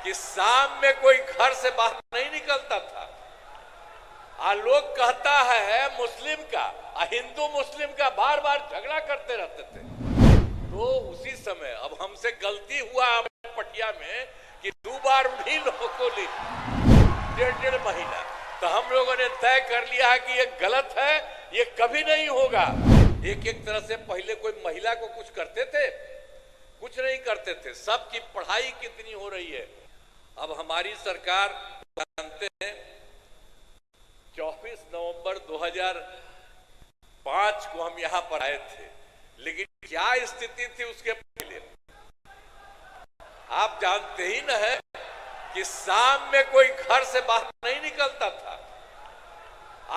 कि शाम में कोई घर से बाहर नहीं निकलता था। लोग कहता है मुस्लिम का हिंदू मुस्लिम का बार बार झगड़ा करते रहते थे। तो उसी समय अब हमसे गलती हुआ पटिया में कि 2 बार उन्हीं लोगों को ली 1.5 महीना। तो हम लोगों ने तय कर लिया है कि ये गलत है, ये कभी नहीं होगा। एक तरह से पहले कोई महिला को कुछ करते थे, कुछ नहीं करते थे। सबकी पढ़ाई कितनी हो रही है। अब हमारी सरकार जानते हैं 24 नवंबर 2005 को हम यहां पर आए थे, लेकिन क्या स्थिति थी उसके पहले आप जानते ही न है कि शाम में कोई घर से बाहर नहीं निकलता था।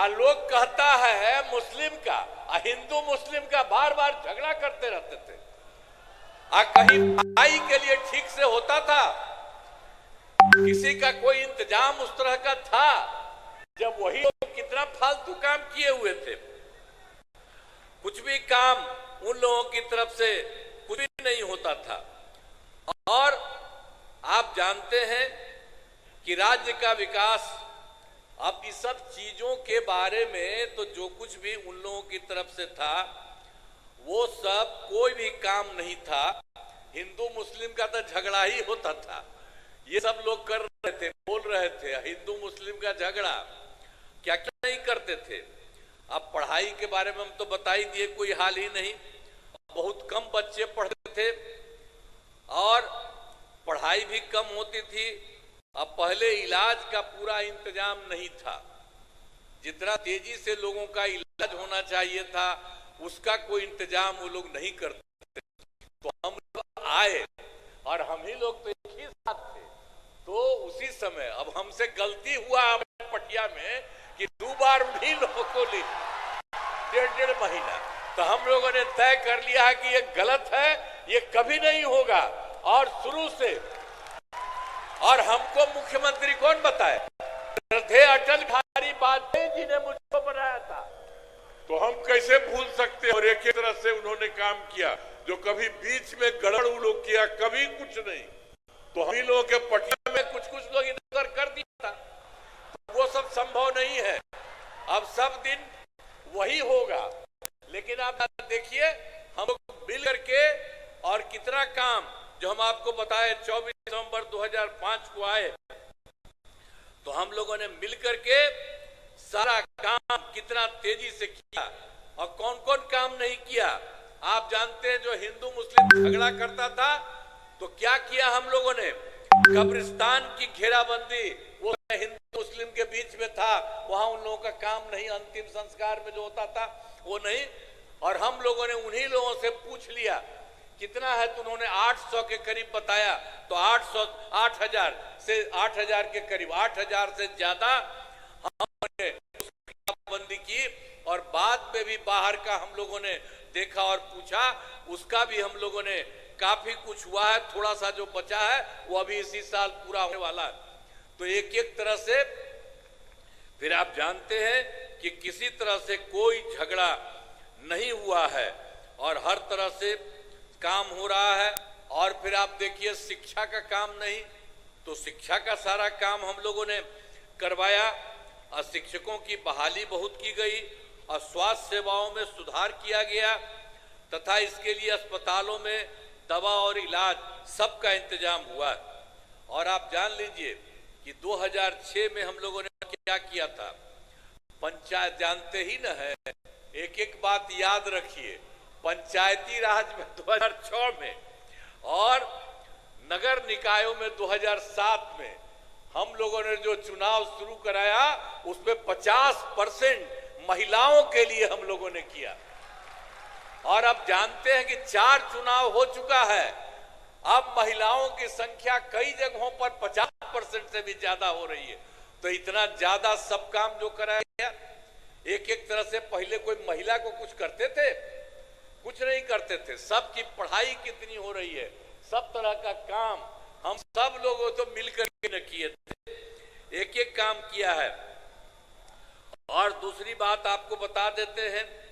लोग कहता है मुस्लिम का हिंदू मुस्लिम का बार बार झगड़ा करते रहते थे। कहीं पढ़ाई के लिए ठीक से होता था, किसी का कोई इंतजाम उस तरह का था। जब वही लोग कितना फालतू काम किए हुए थे, कुछ भी काम उन लोगों की तरफ से कुछ भी नहीं होता था। और आप जानते हैं कि राज्य का विकास, अब इस सब चीजों के बारे में तो जो कुछ भी उन लोगों की तरफ से था वो सब कोई भी काम नहीं था। हिंदू मुस्लिम का तो झगड़ा ही होता था। ये सब लोग कर रहे थे, बोल रहे थे हिंदू मुस्लिम का झगड़ा, क्या क्या नहीं करते थे। अब पढ़ाई के बारे में हम तो बता ही दिए, कोई हाल ही नहीं। बहुत कम बच्चे पढ़ते थे और पढ़ाई भी कम होती थी। अब पहले इलाज का पूरा इंतजाम नहीं था। जितना तेजी से लोगों का इलाज होना चाहिए था उसका कोई इंतजाम वो लोग नहीं करते। तो हम लोग आए और हम ही लोग तो एक ही साथ थे। तो उसी समय अब हमसे गलती हुआ पटिया में कि 2 बार उन्हीं लोगों को ली 1.5 महीना। तो हम लोगों ने तय कर लिया है कि ये गलत है, ये कभी नहीं होगा। और शुरू से, और हमको मुख्यमंत्री कौन बताए? अटल बिहारी वाजपेयी जी ने मुझको बनाया था। तो हम कैसे भूल सकते हैं। और एक ही तरह से उन्होंने काम किया, जो कभी बीच में गड़बड़ लोग किया, कभी कुछ नहीं। तो हम ही लोगों के पटिया में कुछ लोग इधर कर दिया था। वो सब संभव नहीं है। अब सब दिन वही होगा। लेकिन आप देखिए हम लोग मिल करके और कितना काम, जो हम आपको बताए 24 नवंबर 2005 को आए, तो हम लोगों ने मिल करके सारा काम कितना तेजी से किया और कौन कौन काम नहीं किया। आप जानते हैं जो हिंदू मुस्लिम झगड़ा करता था तो क्या किया हम लोगों ने? कब्रिस्तान की घेराबंदी, वो हिंदू मुस्लिम के बीच में था, वहां उन लोगों का काम नहीं, अंतिम संस्कार में जो होता था वो नहीं। और हम लोगों ने उन्हीं लोगों से पूछ लिया कितना है, तो उन्होंने 800 के करीब बताया। तो 8,000 के करीब, 8,000 से ज्यादा हमने बंदी की। और बाद में भी बाहर का हम लोगों ने देखा और पूछा, उसका भी हम लोगों ने काफी कुछ हुआ है। थोड़ा सा जो बचा है वो अभी इसी साल पूरा होने वाला है। तो एक तरह से फिर आप जानते हैं कि किसी तरह से कोई झगड़ा नहीं हुआ है और हर तरह से काम हो रहा है। और फिर आप देखिए शिक्षा का काम नहीं, तो शिक्षा का सारा काम हम लोगों ने करवाया और शिक्षकों की बहाली बहुत की गई और स्वास्थ्य सेवाओं में सुधार किया गया तथा इसके लिए अस्पतालों में दवा और इलाज सबका इंतजाम हुआ। और आप जान लीजिए कि 2006 में हम लोगों ने क्या किया था। पंचायत जानते ही न है, एक बात याद रखिए, पंचायती राज में 2006 में और नगर निकायों में 2007 में हम लोगों ने जो चुनाव शुरू कराया उसमें 50% महिलाओं के लिए हम लोगों ने किया। और अब जानते हैं कि 4 चुनाव हो चुका है, अब महिलाओं की संख्या कई जगहों पर 50% से भी ज्यादा हो रही है। तो इतना ज्यादा सब काम जो कराया गया, एक तरह से पहले कोई महिला को कुछ करते थे, कुछ नहीं करते थे। सबकी पढ़ाई कितनी हो रही है, सब तरह का काम हम सब लोगों तो मिलकर के न किए थे, एक काम किया है। और दूसरी बात आपको बता देते हैं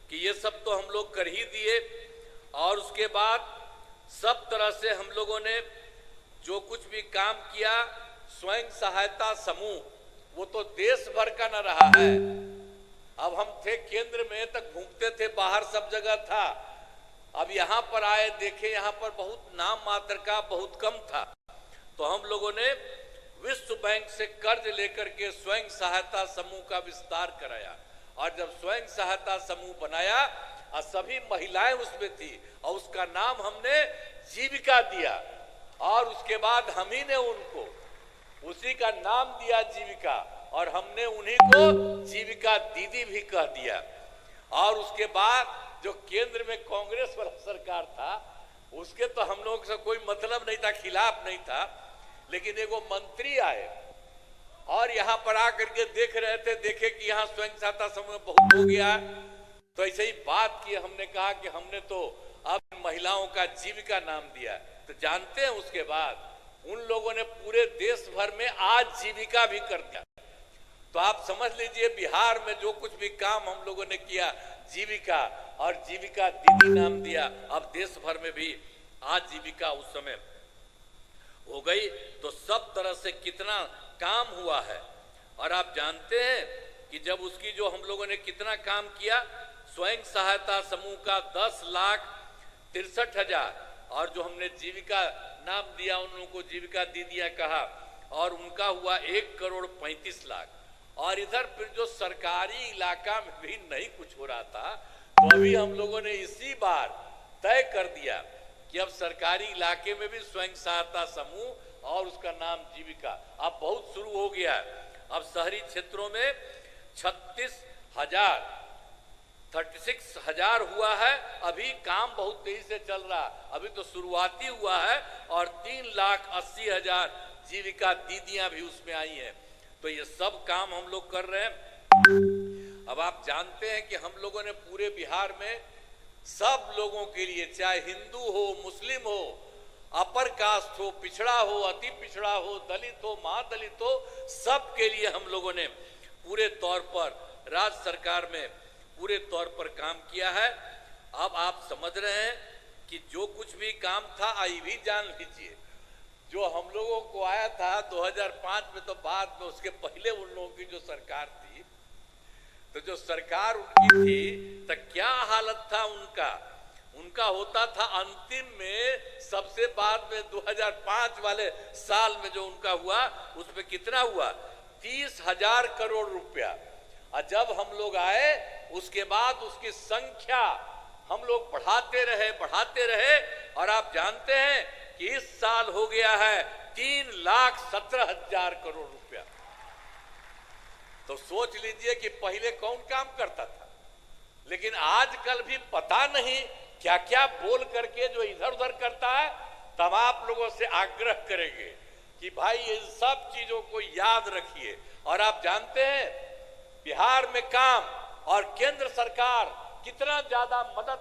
कि ये सब तो हम लोग कर ही दिए। और उसके बाद सब तरह से हम लोगों ने जो कुछ भी काम किया स्वयं सहायता समूह, वो तो देश भर का न रहा है। अब हम थे केंद्र में, तक घूमते थे, बाहर सब जगह था। अब यहाँ पर आए, देखे यहाँ पर बहुत नाम मात्र का, बहुत कम था। तो हम लोगों ने विश्व बैंक से कर्ज लेकर के स्वयं सहायता समूह का विस्तार कराया। और जब स्वयं सहायता समूह बनाया और सभी महिलाएं उसमें थी, और उसका नाम हमने जीविका दिया। और उसके बाद हम ही ने उनको उसी का नाम दिया जीविका, और हमने उन्हीं को जीविका दीदी भी कह दिया। और उसके बाद जो केंद्र में कांग्रेस वाला सरकार था, उसके तो हम लोगों से कोई मतलब नहीं था, खिलाफ नहीं था। लेकिन एगो मंत्री आए और यहाँ पर आकर के देख रहे थे, देखे कि यहाँ स्वयं सहायता समूह बहुत हो गया, तो ऐसे ही बात की। हमने कहा कि हमने तो अब महिलाओं का जीविका नाम दिया। तो जानते हैं उसके बाद उन लोगों ने पूरे देश भर में आज जीविका भी कर दिया। तो आप समझ लीजिए, बिहार में जो कुछ भी काम हम लोगों ने किया, जीविका, और जीविका दीदी नाम दिया। अब देश भर में भी आज जीविका उस समय हो गई। तो सब तरह से कितना काम हुआ है। और आप जानते हैं कि जब उसकी जो हम लोगों ने कितना काम किया, स्वयं सहायता समूह का 10,63,000, और जो हमने जीविका नाम दिया, उन लोगों को जीविका दीदियां कहा, और उनका हुआ 1,35,00,000। और इधर फिर जो सरकारी इलाका में भी नहीं कुछ हो रहा था, तो अभी हम लोगों ने इसी बार तय कर दिया कि अब सरकारी इलाके में भी स्वयं सहायता समूह और उसका नाम जीविका अब बहुत शुरू हो गया है। अब शहरी क्षेत्रों में 36,000 हुआ है। अभी काम बहुत तेजी से चल रहा, अभी तो शुरुआती हुआ है। और 3,80,000 जीविका दीदियां भी उसमें आई हैं। तो ये सब काम हम लोग कर रहे हैं। अब आप जानते हैं कि हम लोगों ने पूरे बिहार में सब लोगों के लिए, चाहे हिंदू हो, मुस्लिम हो, अपर कास्ट हो, पिछड़ा हो, अति पिछड़ा हो, दलित हो, महादलित हो, सब के लिए हम लोगों ने पूरे तौर पर राज्य सरकार में पूरे तौर पर काम किया है। अब आप समझ रहे हैं कि जो कुछ भी काम था, आई भी जान लीजिए, जो हम लोगों को आया था 2005 में, तो बाद में उसके पहले उन लोगों की जो सरकार थी, तो जो सरकार उनकी थी, तो क्या हालत था उनका होता था अंतिम में, सबसे बाद में 2005 वाले साल में जो उनका हुआ, उसमें कितना हुआ? 30,000 करोड़ रुपया। और जब हम लोग आए, उसके बाद उसकी संख्या हम लोग बढ़ाते रहे, और आप जानते हैं कि इस साल हो गया है 3,17,000 करोड़ रुपया। तो सोच लीजिए कि पहले कौन काम करता था। लेकिन आजकल भी पता नहीं क्या क्या बोल करके जो इधर उधर करता है। तब आप लोगों से आग्रह करेंगे कि भाई इन सब चीजों को याद रखिए। और आप जानते हैं बिहार में काम और केंद्र सरकार कितना ज्यादा मदद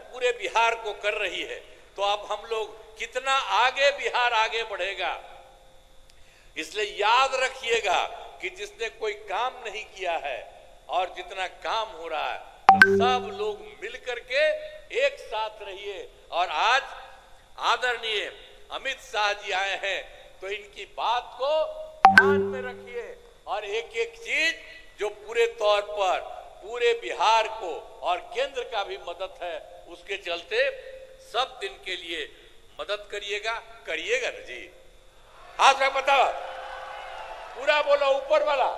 पूरे बिहार को कर रही है। तो अब हम लोग कितना आगे बिहार आगे बढ़ेगा। इसलिए याद रखिएगा कि जिसने कोई काम नहीं किया है और जितना काम हो रहा है, तो सब लोग मिलकर के एक साथ रहिए। और आज आदरणीय अमित शाह जी आए हैं, तो इनकी बात को ध्यान में रखिए। और एक एक चीज जो पूरे तौर पर पूरे बिहार को और केंद्र का भी मदद है, उसके चलते सब दिन के लिए मदद करिएगा ना जी। हाथ रख, बताओ, पूरा बोलो, ऊपर वाला।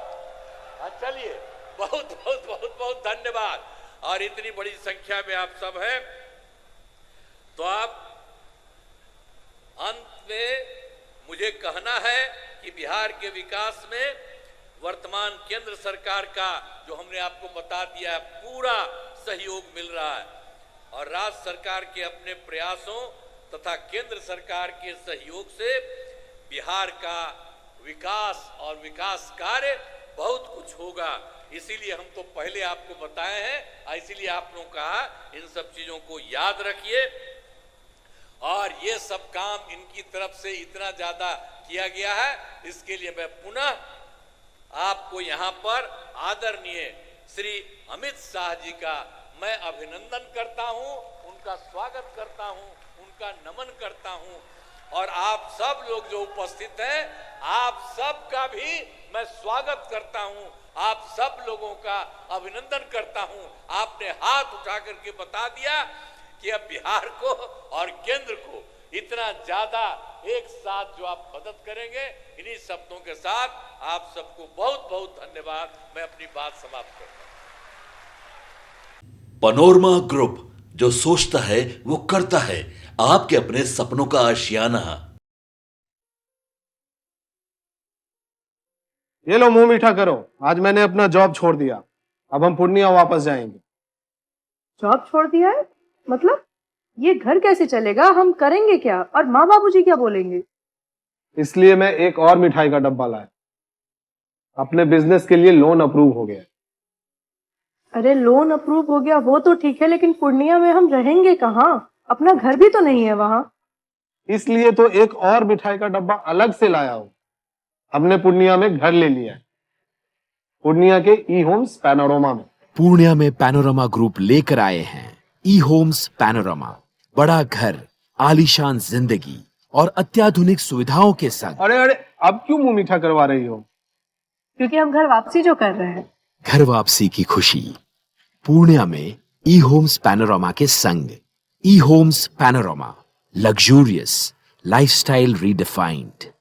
चलिए, बहुत बहुत बहुत बहुत धन्यवाद। और इतनी बड़ी संख्या में आप सब हैं, तो आप अंत में मुझे कहना है कि बिहार के विकास में वर्तमान केंद्र सरकार का, जो हमने आपको बता दिया है, पूरा सहयोग मिल रहा है। और राज्य सरकार के अपने प्रयासों तथा केंद्र सरकार के सहयोग से बिहार का विकास और विकास कार्य बहुत कुछ होगा। इसीलिए हम तो पहले आपको बताए हैं, इसीलिए आप लोगों को कहा इन सब चीजों को याद रखिए। और ये सब काम इनकी तरफ से इतना ज्यादा किया गया है, इसके लिए मैं पुनः आपको यहाँ पर आदरणीय श्री अमित शाह जी का मैं अभिनंदन करता हूँ, उनका स्वागत करता हूँ, उनका नमन करता हूँ। और आप सब लोग जो उपस्थित हैं, आप सब का भी मैं स्वागत करता हूं, आप सब लोगों का अभिनंदन करता हूं। आपने हाथ उठा करके बता दिया कि अब बिहार को और केंद्र को इतना ज्यादा एक साथ जो आप मदद करेंगे। इन्हीं शब्दों के साथ आप सबको बहुत बहुत धन्यवाद। मैं अपनी बात समाप्त करता हूं। पैनोरमा ग्रुप, जो सोचता है वो करता है। आपके अपने सपनों का आशियाना। ये लो मुंह मीठा करो, आज मैंने अपना जॉब छोड़ दिया, अब हम पूर्णिया वापस जाएंगे। जॉब छोड़ दिया है? मतलब ये घर कैसे चलेगा? हम करेंगे क्या? और माँ बाबूजी क्या बोलेंगे? इसलिए मैं एक और मिठाई का डब्बा लाया। अपने बिजनेस के लिए लोन अप्रूव हो गया। अरे लोन अप्रूव हो गया वो तो ठीक है, लेकिन पूर्णिया में हम रहेंगे कहाँ? अपना घर भी तो नहीं है वहाँ। इसलिए तो एक और मिठाई का डब्बा अलग से लाया हूं। हमने पूर्णिया में घर ले लिया है, पूर्णिया के ई होम्स पैनोरमा में। पूर्णिया में पैनोरमा ग्रुप लेकर आए हैं ई होम्स पैनोरमा। बड़ा घर, आलीशान जिंदगी और अत्याधुनिक सुविधाओं के संग। अरे अरे, अब क्यों मुंह मीठा करवा रही हो? क्योंकि हम घर वापसी जो कर रहे हैं। घर वापसी की खुशी पूर्णिया में ई होम्स पैनोरमा के संग। ई homes panorama, luxurious lifestyle redefined.